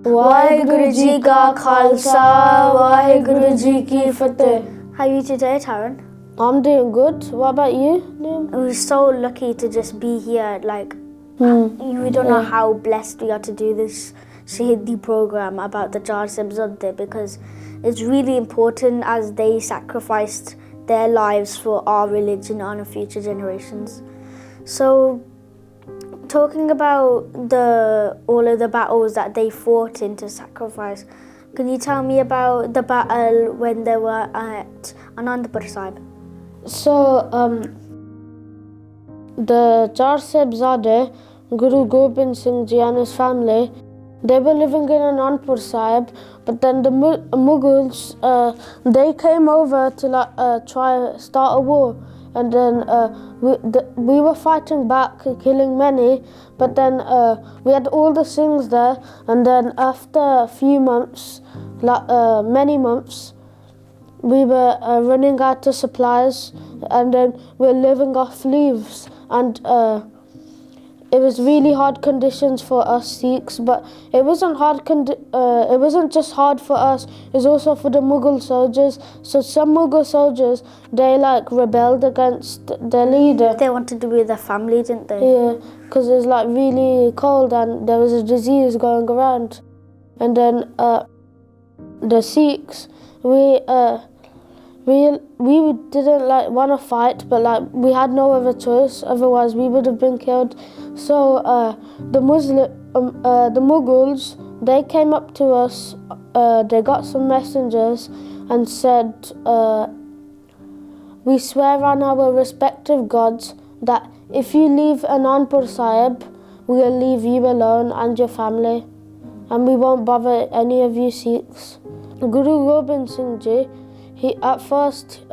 Waheguru Ji Ka Khalsa, Waheguru Ji Ki Fateh. How are you today, Taran? I'm doing good. What about you, Niam? We're so lucky to just be here. We don't know how blessed we are to do this Shahidi program about the Chaar Sahibzaade, because it's really important as they sacrificed their lives for our religion and our future generations. So, talking about all of the battles that they fought in to sacrifice, can you tell me about the battle when they were at Anandpur, Sahib? So, the Chaar Sahibzaade, Guru Gobind Singh Ji and his family, they were living in Anandpur, Sahib, but then the Mughals, they came over to try start a war, and then we were fighting back, killing many, but then we had all the Sikhs there, and then after a few months, many months, we were running out of supplies, and then we were living off leaves, and it was really hard conditions for us Sikhs, but it wasn't it wasn't just hard for us, it was also for the Mughal soldiers. So some Mughal soldiers, they rebelled against their leader. They wanted to be with their family, didn't they? Yeah, because it was really cold and there was a disease going around. And then the Sikhs, we didn't want to fight, but we had no other choice, otherwise we would have been killed. So the Mughals, they came up to us, they got some messengers and said, we swear on our respective gods that if you leave Anandpur, Sahib, we will leave you alone and your family, and we won't bother any of you Sikhs. Guru Gobind Singh Ji, at first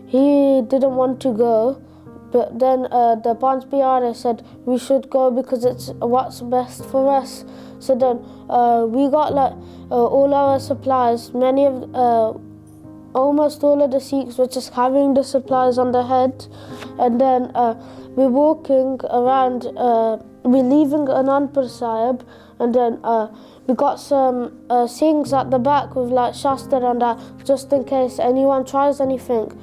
he didn't want to go, but then the Panch Pyare said we should go because it's what's best for us. So then we got all our supplies. Almost all of the Sikhs were just carrying the supplies on their head, and then we're walking around. We're leaving Anandpur, Sahib, and then we got some Sikhs at the back with Shastra and that, just in case anyone tries anything.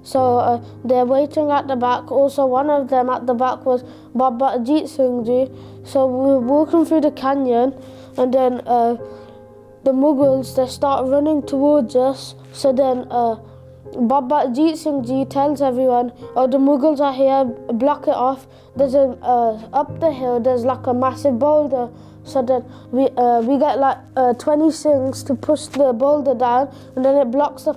So they're waiting at the back. Also, one of them at the back was Baba Ajit Singh Ji. So we were walking through the canyon, and then the Mughals, they start running towards us. So then Baba Ajit Singh Ji tells everyone, oh, the Mughals are here, block it off. There's up the hill, there's a massive boulder. So then we get 20 Sikhs to push the boulder down, and then it blocks the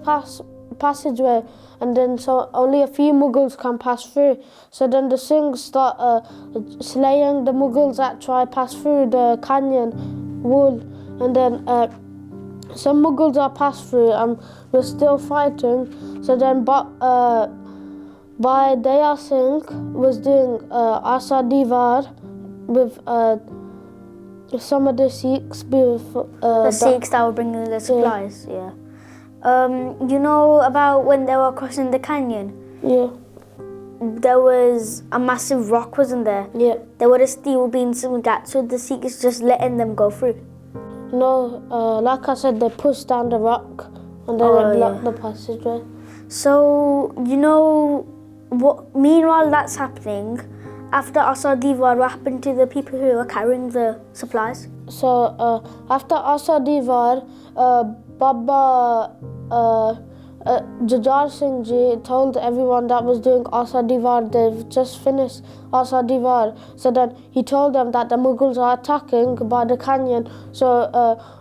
passageway, and then so only a few Mughals can pass through. So then the Sikhs start slaying the Mughals that try pass through the canyon wall, and then some Mughals are passed through and we're still fighting. So then Bhai Daya Singh was doing Asa Divar with some of the Sikhs. The Sikhs that were bringing the supplies, yeah. You know about when they were crossing the canyon? Yeah. There was a massive rock, wasn't there? Yeah. There were steel beams and gaps, so the Sikhs just letting them go through. No, like I said, they pushed down the rock and then it blocked the passageway. So, you know, meanwhile that's happening, after Asa Divar, what happened to the people who were carrying the supplies? So, after Asa Divar, Baba Jujhar Singh Ji told everyone that was doing Asa Divar, they've just finished Asa Divar. So then he told them that the Mughals are attacking by the canyon. So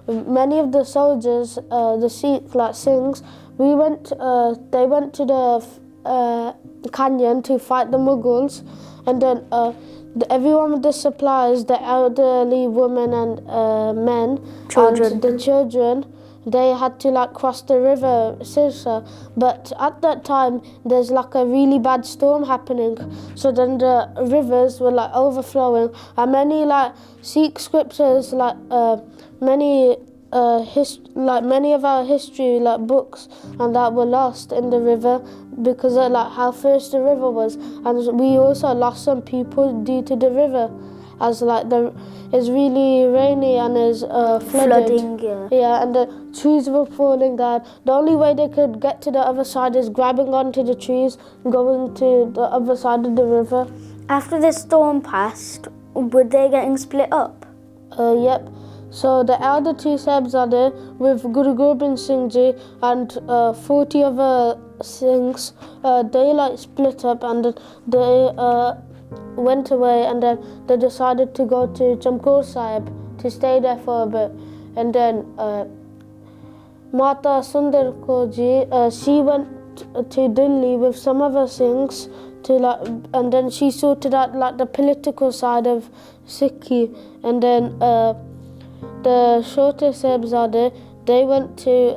many of the soldiers, the Sikhs, they went to the canyon to fight the Mughals, and then everyone with the supplies, the elderly women and men, and the children, they had to cross the river Sirsa, but at that time there's a really bad storm happening, so then the rivers were overflowing, and many Sikh scriptures, many of our history books and that were lost in the river because of how fierce the river was, and we also lost some people due to the river. as like it's really rainy and is flooded. Flooding, yeah. Yeah, and the trees were falling down. The only way they could get to the other side is grabbing onto the trees and going to the other side of the river. After the storm passed, were they getting split up? Yep. So the elder two Sahibzaade with Guru Gobind Singh Ji and 40 other Sikhs, they like split up and they went away, and then they decided to go to Chaur Sahib to stay there for a bit. And then Mata Sundar Kaur Ji, she went to Delhi with some other Sikhs and then she sorted out like the political side of Sikhi. And then the Chota Sahibzaade, they went to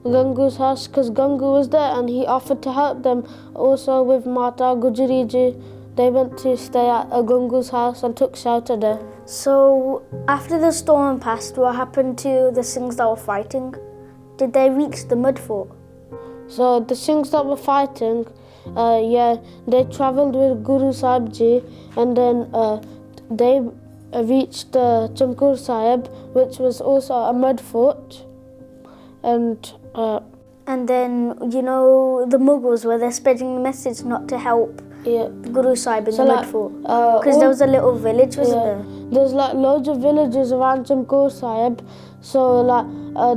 Gangu's house because Gangu was there and he offered to help them. Also with Mata Gujri Ji, they went to stay at Gangu's house and took shelter there. So after the storm passed, what happened to the Singhs that were fighting? Did they reach the mud fort? So the Singhs that were fighting, they travelled with Guru Sahib Ji, and then they reached Chaur Sahib, which was also a mud fort. And then, you know, the Mughals, were they spreading the message not to help Guru Sahib in the mud fort? Because there was a little village, wasn't there? There's like loads of villages around Chaur Sahib. So like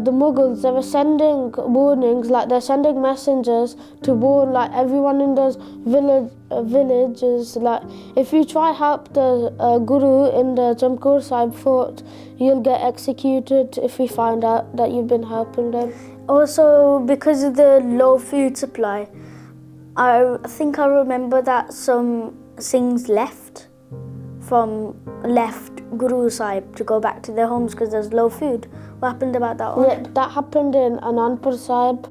the Mughals, they were sending warnings, like they're sending messengers to warn like everyone in those villages, like if you try help the Guru in the Chaur Sahib fort, you'll get executed if we find out that you've been helping them. Also, because of the low food supply, I think I remember that some Singhs left Guru Sahib to go back to their homes because there's low food. What happened about that one? Yeah, that happened in Anandpur Sahib.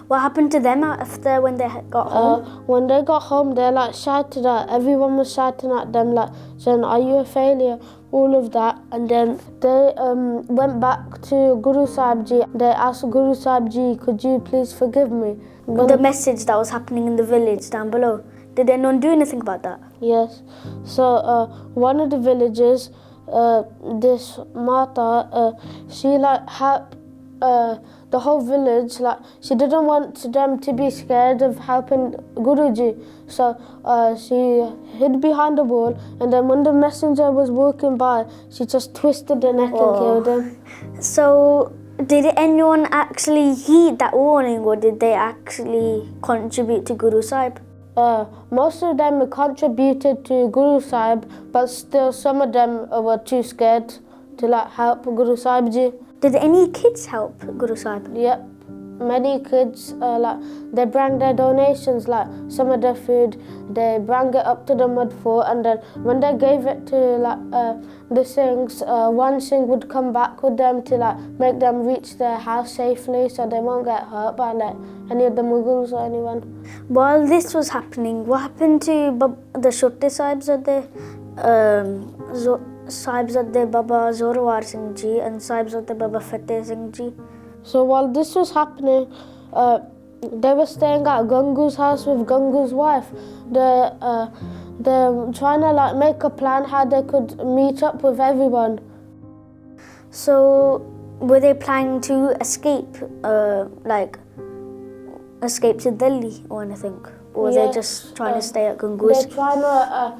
What happened to them after when they got home? When they got home, they like shouted at, everyone was shouting at them like saying, "Are you a failure?" All of that. And then they went back to Guru Sahib Ji. They asked Guru Sahib Ji, "Could you please forgive me?" The message that was happening in the village down below. Did anyone do anything about that? Yes. So one of the villages, this Mata, she like helped the whole village. Like she didn't want them to be scared of helping Guruji, so she hid behind a wall. And then when the messenger was walking by, she just twisted the neck and killed him. So did anyone actually heed that warning, or did they actually contribute to Guru Sahib? Most of them contributed to Guru Sahib, but still some of them were too scared to like help Guru Sahib Ji. Did any kids help Guru Sahib? Yep, many kids like they bring their donations, like some of their food, they bring it up to the mud fort, and then when they gave it to like the Singhs, one Singh would come back with them to like make them reach their house safely, so they won't get hurt by like any of the Mughals or anyone. While this was happening, what happened to the Chota Sahibzaade, Sahibzaade Baba Zorawar Singh Ji and Sahibzaade Baba Fateh Singh Ji? So while this was happening, they were staying at Gangu's house with Gangu's wife. They're trying to like make a plan how they could meet up with everyone. So were they planning to escape, escape to Delhi or anything? Or were they just trying to stay at Gangu's? They're trying to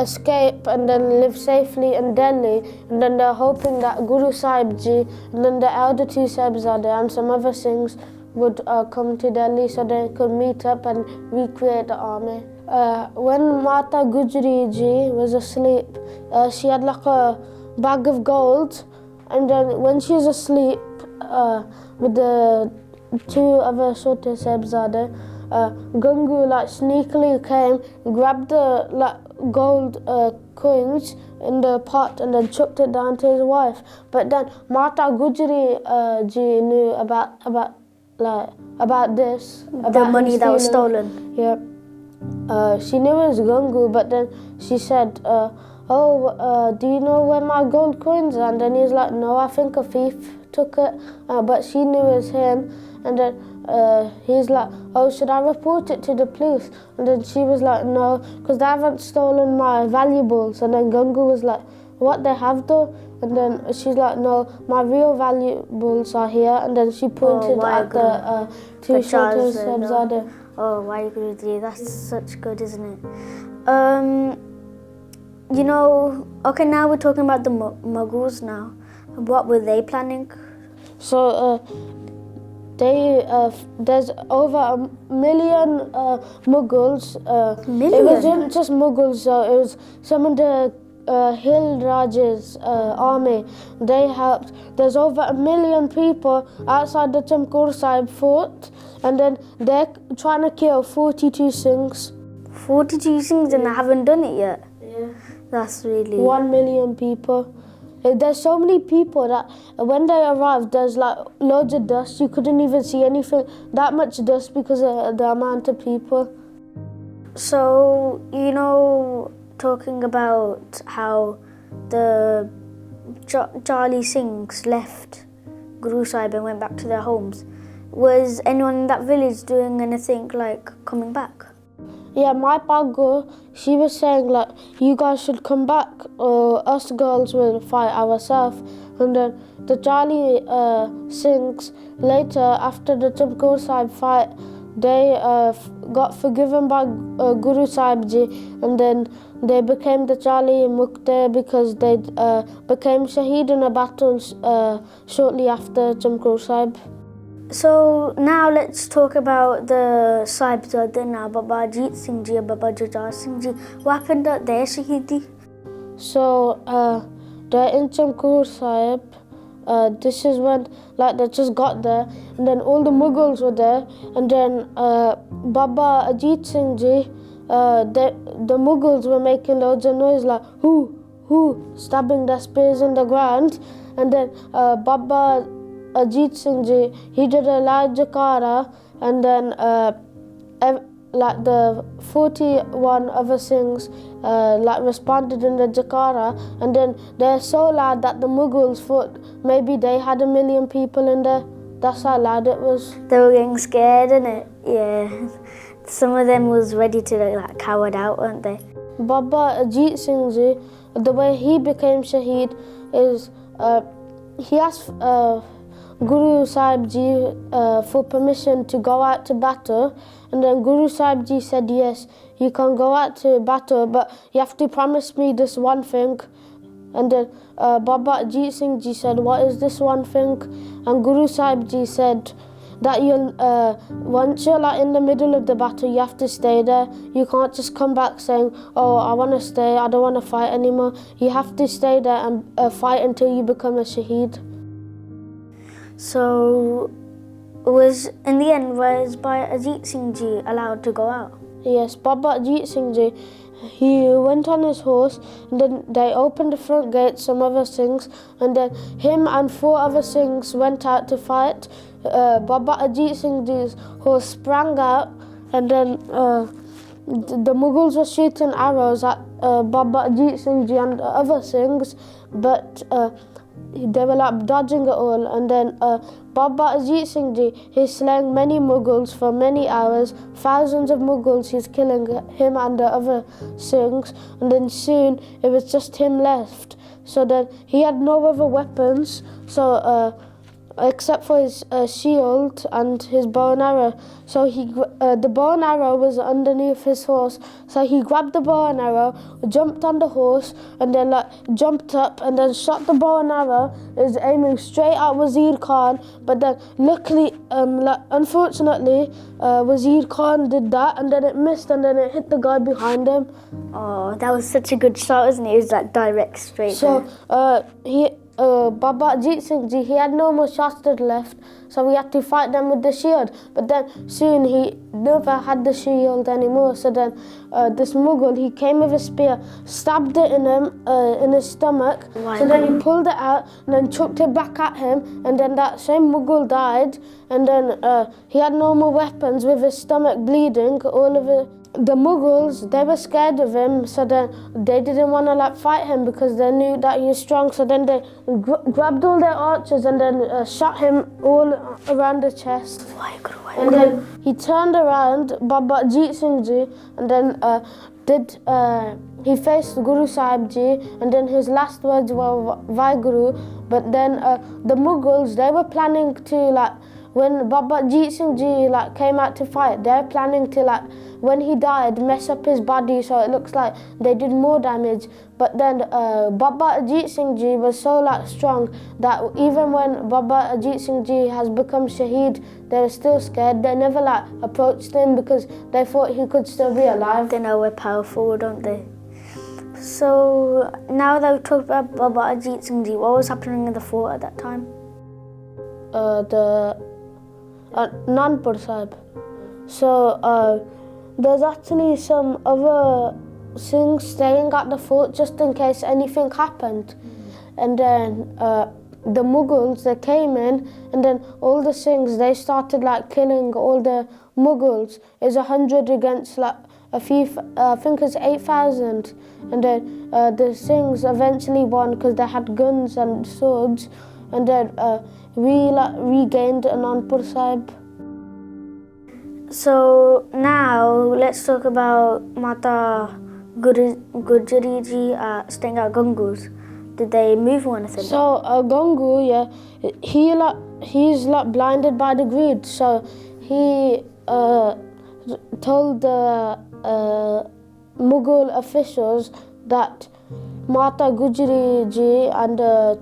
escape and then live safely in Delhi, and then they're hoping that Guru Sahib Ji and then the elder two Sahibzaade and some other Singhs would come to Delhi so they could meet up and recreate the army. When Mata Gujri Ji was asleep, she had like a bag of gold, and then when she was asleep with the two other Chota Sahibzaade, Gangu like sneakily came, grabbed the like gold coins in the pot and then chucked it down to his wife. But then Mata Gujri Ji knew about this, about the money that was stolen. Yeah. She knew it was Gangu, but then she said, do you know where my gold coins are? And then he was like, no, I think a thief took it. But she knew it was him. And then he's like, oh, should I report it to the police? And then she was like, no, because they haven't stolen my valuables. And then Gangu was like, what, they have though? And then she's like, no, my real valuables are here. And then she pointed at the two Chaar Sahibzaade. Oh, Guruji, that's such good, isn't it? You know, okay, now we're talking about the Mughals now. What were they planning? So there's over 1 million Mughals. Million? It wasn't just Mughals, it was some of the Hill Rajas army. They helped. There's over 1 million people outside the Kaur Sahib fort, and then they're trying to kill 42 Sikhs. 42 Sikhs and they haven't done it yet? Yeah. That's really... 1 million people. There's so many people that when they arrived, there's like loads of dust. You couldn't even see anything. That much dust because of the amount of people. So, you know, talking about how the Charlie Singhs left Guru Sahib and went back to their homes, was anyone in that village doing anything like coming back? Yeah, my Pago, she was saying like, you guys should come back or us girls will fight ourselves. And then the Charlie Singhs later, after the Kaur Sahib fight, they got forgiven by Guru Sahibji, and then they became the Charlie Mukte because they became Shaheed in a battle shortly after Kaur Sahib. So now let's talk about the Sahibzade now, Baba Ajit Singh Ji and Baba Chaar Singh Ji. What happened at their Shaheedi? So they're in Kaur Sahib. This is when they just got there, and then all the Mughals were there, and then Baba Ajit Singh Ji, the Mughals were making loads of noise like who, stabbing their spears in the ground, and then Baba Ajit Singh Ji, he did a loud jakara, and then the 41 other Singhs responded in the jakara, and then they're so loud that the Mughals thought maybe they had 1 million people in there. That's how loud it was. They were getting scared, innit? Yeah. Some of them was ready to cowered out, weren't they? Baba Ajit Singh Ji, the way he became Shaheed is he asked Guru Sahib Ji for permission to go out to battle, and then Guru Sahib Ji said, yes, you can go out to battle, but you have to promise me this one thing. And then Baba Ajit Singh Ji said, what is this one thing? And Guru Sahib Ji said that once you're in the middle of the battle, you have to stay there. You can't just come back saying, oh, I want to stay, I don't want to fight anymore. You have to stay there and fight until you become a Shaheed. So, in the end, was Baba Ajit Singh Ji allowed to go out? Yes, Baba Ajit Singh Ji, he went on his horse, and then they opened the front gate, some other Singhs, and then him and 4 other Singhs went out to fight. Baba Ajit Singh Ji's horse sprang out, and then the Mughals were shooting arrows at Baba Ajit Singh Ji and other Singhs, but they were dodging it all, and then Baba Ajit Singh Ji, he's slaying many Mughals for many hours, thousands of Mughals, he's killing him and the other Singhs, and then soon it was just him left. So then he had no other weapons, so except for his shield and his bow and arrow. So the bow and arrow was underneath his horse. So he grabbed the bow and arrow, jumped on the horse, and then jumped up and then shot the bow and arrow. Is aiming straight at Wazir Khan. But then luckily, unfortunately, Wazir Khan did that, and then it missed, and then it hit the guy behind him. Oh, that was such a good shot, wasn't it? It was direct straight. So Baba Ajit Singh Ji, he had no more shots left, so we had to fight them with the shield. But then soon he never had the shield anymore. So then this Mughal, he came with a spear, stabbed it in him in his stomach. Why? So then he pulled it out and then chucked it back at him, and then that same Mughal died. And then he had no more weapons with his stomach bleeding. All of the Mughals, they were scared of him, so then they didn't want to like fight him because they knew that he was strong. So then they grabbed all their archers and then shot him all around the chest. And then he turned around, Baba Ajit Singh Ji, and then he faced Guru Sahibji, and then his last words were Vaheguru. But then the Mughals, they were planning to like, when Baba Ajit Singh Ji like came out to fight, they're planning to like, when he died, mess up his body so it looks like they did more damage. But then Baba Ajit Singh Ji was so like strong that even when Baba Ajit Singh Ji has become Shaheed, they were still scared. They never like approached him because they thought he could still be alive. They know we're powerful, don't they? So now that we've talked about Baba Ajit Singh Ji, what was happening in the fort at that time? The Anandpur Sahib. So there's actually some other Singhs staying at the fort just in case anything happened. And then the Mughals, they came in, and then all the Singhs, they started like killing all the Mughals. It's 100 against like a few, I think it's 8,000. And then the Singhs eventually won because they had guns and swords. And then we like regained Anandpur Sahib. So now let's talk about Mata Gujri Ji staying at Gangu's. Did they move or anything? So Gangu, yeah, he's like blinded by the greed. So he told the Mughal officials that Mata Gujri Ji and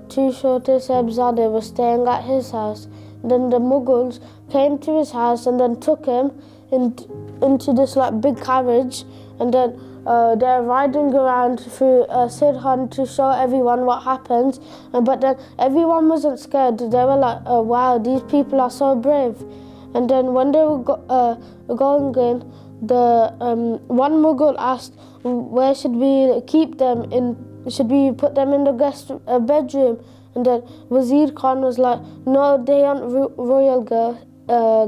two Chaar Sahibzaade were staying at his house. Then the Mughals came to his house and then took him into this like big carriage, and then they're riding around through Sirhind to show everyone what happens. But then everyone wasn't scared. They were like, wow, these people are so brave. And then when they were going in, the one Mughal asked, where should we keep them in? Should we put them in the guest bedroom? And then Wazir Khan was like, no, they aren't royal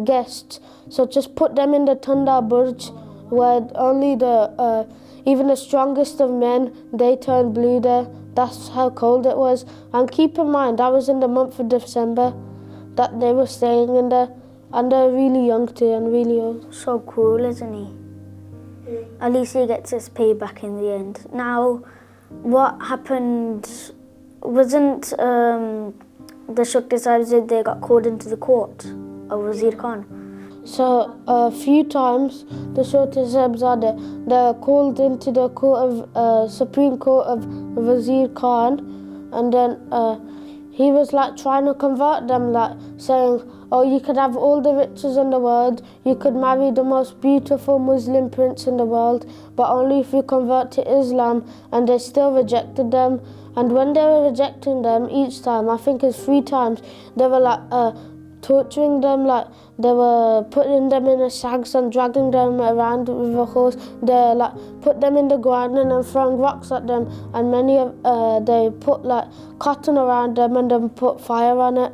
guests, so just put them in the Thanda Burj, where only even the strongest of men, they turn blue there. That's how cold it was. And keep in mind, that was in the month of December that they were staying in there, and they're really young too and really old. So cool, isn't he? Yeah. At least he gets his payback in the end. Now, what happened? Wasn't the Chaar Sahibzaade, they got called into the court of Wazir Khan? So a few times the Chaar Sahibzaade, they're called into the court of Supreme Court of Wazir Khan, and then he was like trying to convert them, like saying, oh, you could have all the riches in the world, you could marry the most beautiful Muslim prince in the world, but only if you convert to Islam. And they still rejected them. And when they were rejecting them each time, I think it's 3 times, they were like torturing them, like they were putting them in a shags and dragging them around with a horse. They like put them in the ground and then throwing rocks at them, and many of they put like cotton around them and then put fire on it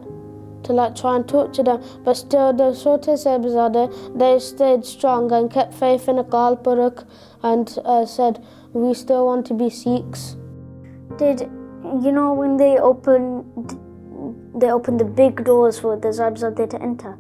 to like try and torture them. But still the Chaar Sahibzaade, they stayed strong and kept faith in akaalpurakh and said, we still want to be Sikhs. Did you know when they opened the big doors for the Sahibzaade to enter?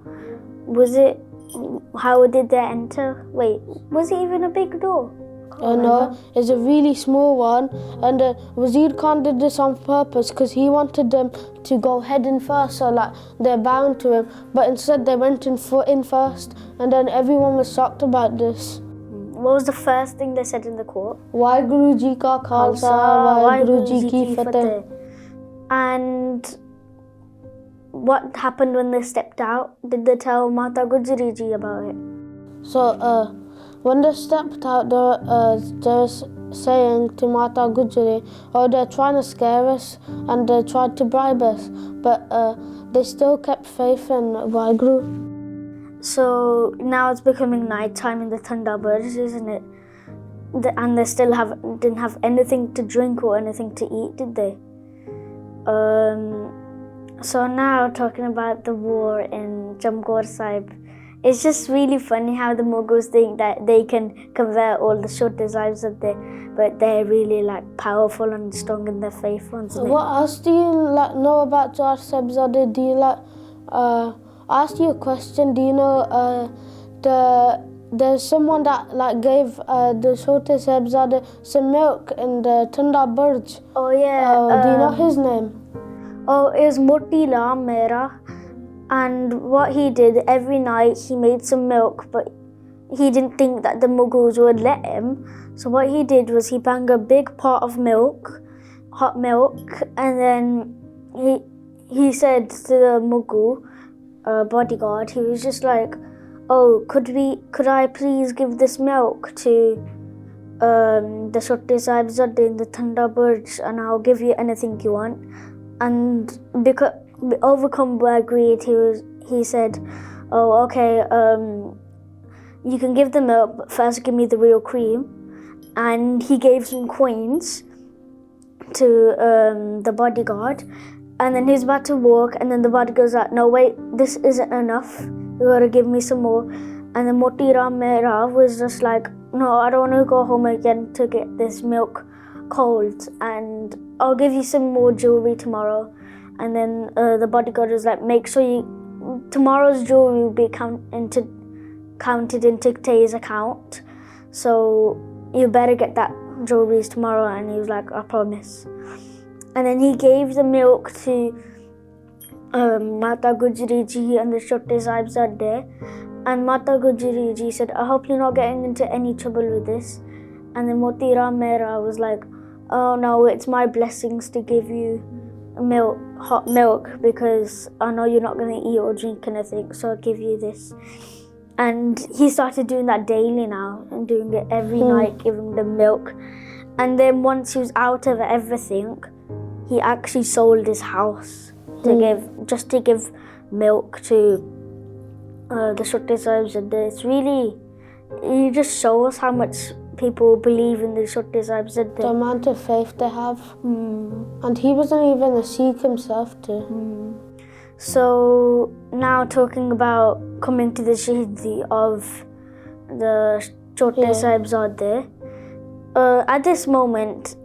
How did they enter? Wait, was it even a big door? No, it's a really small one, and Wazir Khan did this on purpose because he wanted them to go head in first, so like they're bound to him. But instead they went in foot in first, and then everyone was shocked about this. What was the first thing they said in the court? Vaheguru Ji ka Khalsa, Vaheguru Ji ki Fateh. And what happened when they stepped out? Did they tell Mata Gujri Ji about it? So when they stepped out, they were saying to Mata Gujri, oh, they're trying to scare us and they tried to bribe us, but they still kept faith in Vaheguru. So now it's becoming night time in the Thanda Burj, isn't it? And they still didn't have anything to drink or anything to eat, did they? So now talking about the war in Chaur Sahib, it's just really funny how the Mughals think that they can convert all the Chhote Sahibzade, but they're really like powerful and strong in their faith ones. What else do you like know about Chaar Sahibzaade? Do you like ask you a question? Do you know there's someone that like gave the Chhote Sahibzade some milk in the Thanda Burj? Oh yeah. Do you know his name? Oh, it was Martyrdom Mera. And what he did, every night he made some milk, but he didn't think that the Mughals would let him. So what he did was he banged a big pot of milk, hot milk, and then he said to the Mughal bodyguard, he was just like, oh, could I please give this milk to the Chhote Sahibzade in the Thanda Burj, and I'll give you anything you want. And because overcome by greed, he said, oh, okay, you can give the milk, but first give me the real cream. And he gave some coins to the bodyguard, and then he's about to walk, and then the bodyguard's like, no, wait, this isn't enough, you gotta give me some more. And then Martyrdom Mera was just like, no, I don't want to go home again to get this milk cold, and I'll give you some more jewelry tomorrow. And then the bodyguard was like, make sure tomorrow's jewelry will be counted into today's account, so you better get that jewelry tomorrow. And he was like, I promise. And then he gave the milk to Mata Gujri Ji and the Chhote Sahibzade, and Mata Gujri Ji said, I hope you're not getting into any trouble with this. And then Martyrdom Mera was like, oh no, it's my blessings to give you hot milk, because I know you're not going to eat or drink anything, so I'll give you this. And he started doing that daily now, and doing it every night, giving them milk. And then once he was out of everything, he actually sold his house to give milk to the Chhote Sahibzade. It's really, it just shows how much people believe in the Chhote Sahibzade. The amount of faith they have. And he wasn't even a Sikh himself too. So now talking about coming to the Shahidi of the Chhote Sahibzade, at this moment,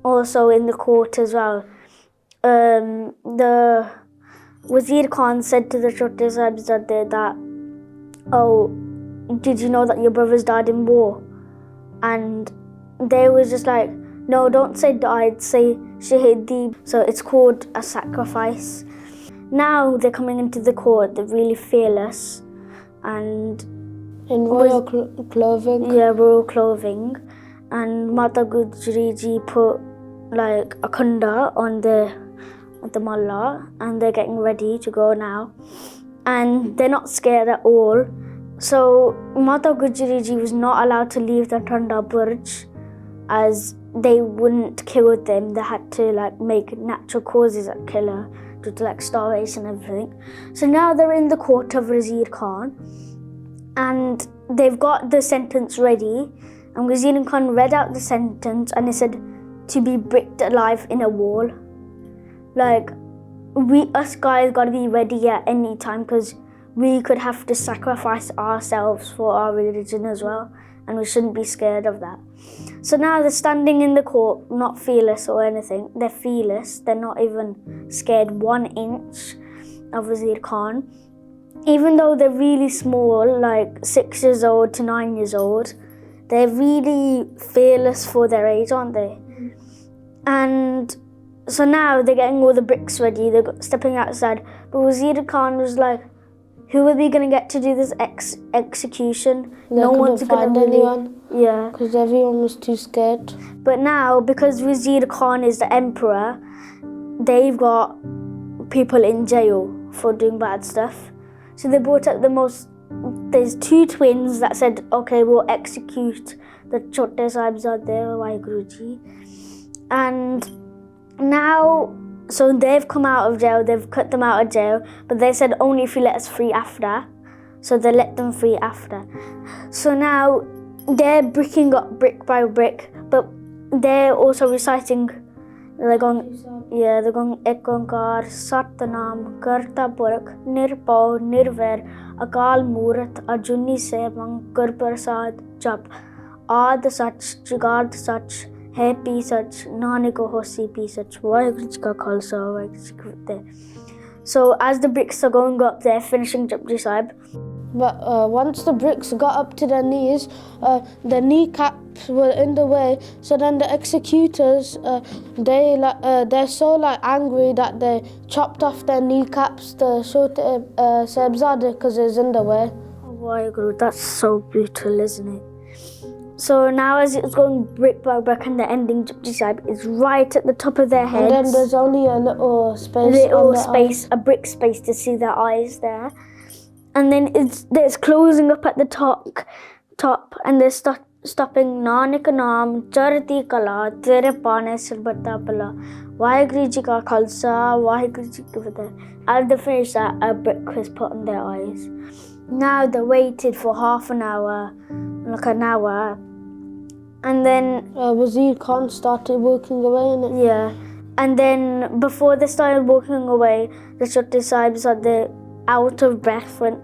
also in the court as well, the Wazir Khan said to the Chhote Sahibzade that, oh, did you know that your brothers died in war? And they was just like, no, don't say died, say Shahidi. So it's called a sacrifice. Now they're coming into the court, they're really fearless and in royal clothing. Yeah, royal clothing. And Mata Gujri Ji put like a khanda on the mullah, and they're getting ready to go now. And they're not scared at all. So Mata Gujri Ji was not allowed to leave the Thanda Burj, as they wouldn't kill them. They had to like make natural causes that kill her, due to like starvation and everything. So now they're in the court of Wazir Khan, and they've got the sentence ready. And Wazir Khan read out the sentence, and it said to be bricked alive in a wall. Like, us guys gotta be ready at any time, because we could have to sacrifice ourselves for our religion as well, and we shouldn't be scared of that. So now they're standing in the court, not fearless or anything. They're fearless. They're not even scared 1 inch of Wazir Khan. Even though they're really small, like 6 years old to 9 years old, they're really fearless for their age, aren't they? And so now they're getting all the bricks ready. They're stepping outside. But Wazir Khan was like, who are we going to get to do this execution? No one's going to find anyone. Yeah. Because everyone was too scared. But now, because Wazir Khan is the emperor, they've got people in jail for doing bad stuff. So they brought up there's 2 twins that said, okay, we'll execute the Chhote Sahibzade Guruji. And now, so they've come out of jail, they've cut them out of jail, but they said only if you let us free after. So they let them free after. So now they're bricking up brick by brick, but they're also reciting They're going Ek Onkar, Satnam, Karta Purakh, Nirpau, Nirvair, Akal Murath, Ajuni Sevang, Gurprasad, Jap, Ad Sach, Jagad Sach, Hai Pi Sach, Nanak Hosi Pi Sach, Vaheguru Ji Ka Khalsa, Vaheguru Ji Ki Fateh. So as the bricks are going up, they're finishing Japji Sahib. But once the bricks got up to their knees, the kneecaps were in the way. So then the executors, they're so angry that they chopped off their kneecaps to show to Sahibzade because it's in the way. Oh, Vaheguru, that's so brutal, isn't it? So now as it's going brick by brick and the ending Japji Sahib is right at the top of their heads. And then there's only a little space. A brick space to see their eyes there. And then it's closing up at the top and they're stopping Nanak Naam, Charati Kala, Tere Pane Sirbata Pala, Vaheguru Ji Ka Khalsa, Vaheguru Ji Ki Fateh. As they finished that, a brick was put on their eyes. Now they waited for half an hour, like an hour, and then Wazir Khan started walking away innit? Yeah, and then before they started walking away, the Chaar Sahibzaade out of breath went,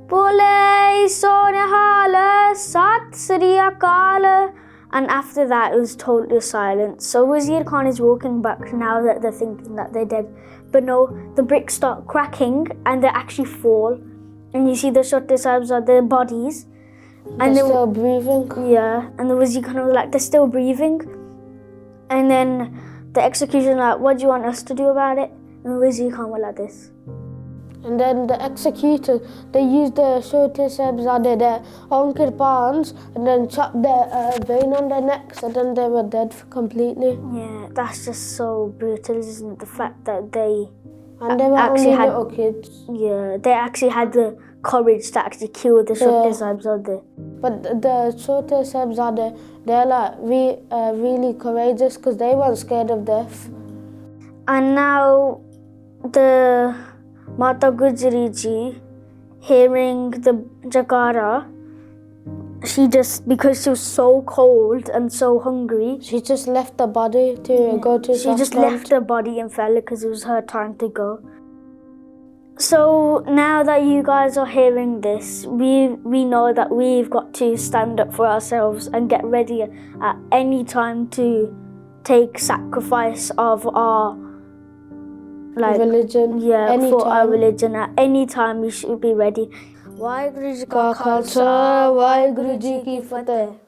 Bole Sonehala Sat Sri Akal. And after that, it was totally silent. So Wazir Khan is walking back now that they're thinking that they're dead. But no, the bricks start cracking and they actually fall. And you see the Chaar Sahibzaade bodies. And they're still breathing. Yeah, and the Wazir Khan was like, they're still breathing. And then the executioner was like, what do you want us to do about it? And the Wazir Khan was like this. And then the executors, they used the Chaar Sahibzaade, their own kirpans, and then chopped their vein on their necks, and then they were dead completely. Yeah, that's just so brutal, isn't it? The fact that they And they were actually only had little kids. Yeah, they actually had the courage to actually kill the Chaar Sahibzaade. But the Chaar Sahibzaade, they're really courageous because they weren't scared of death. And now the Mata Gujri Ji, hearing the Jagara, because she was so cold and so hungry, she just left the body to go to She just left the body and fell because it was her time to go. So now that you guys are hearing this, we know that we've got to stand up for ourselves and get ready at any time to take sacrifice of our religion. For our religion. At any time we should be ready. Vaheguru Ji Ka Khalsa, Vaheguru Ji Ki Fateh.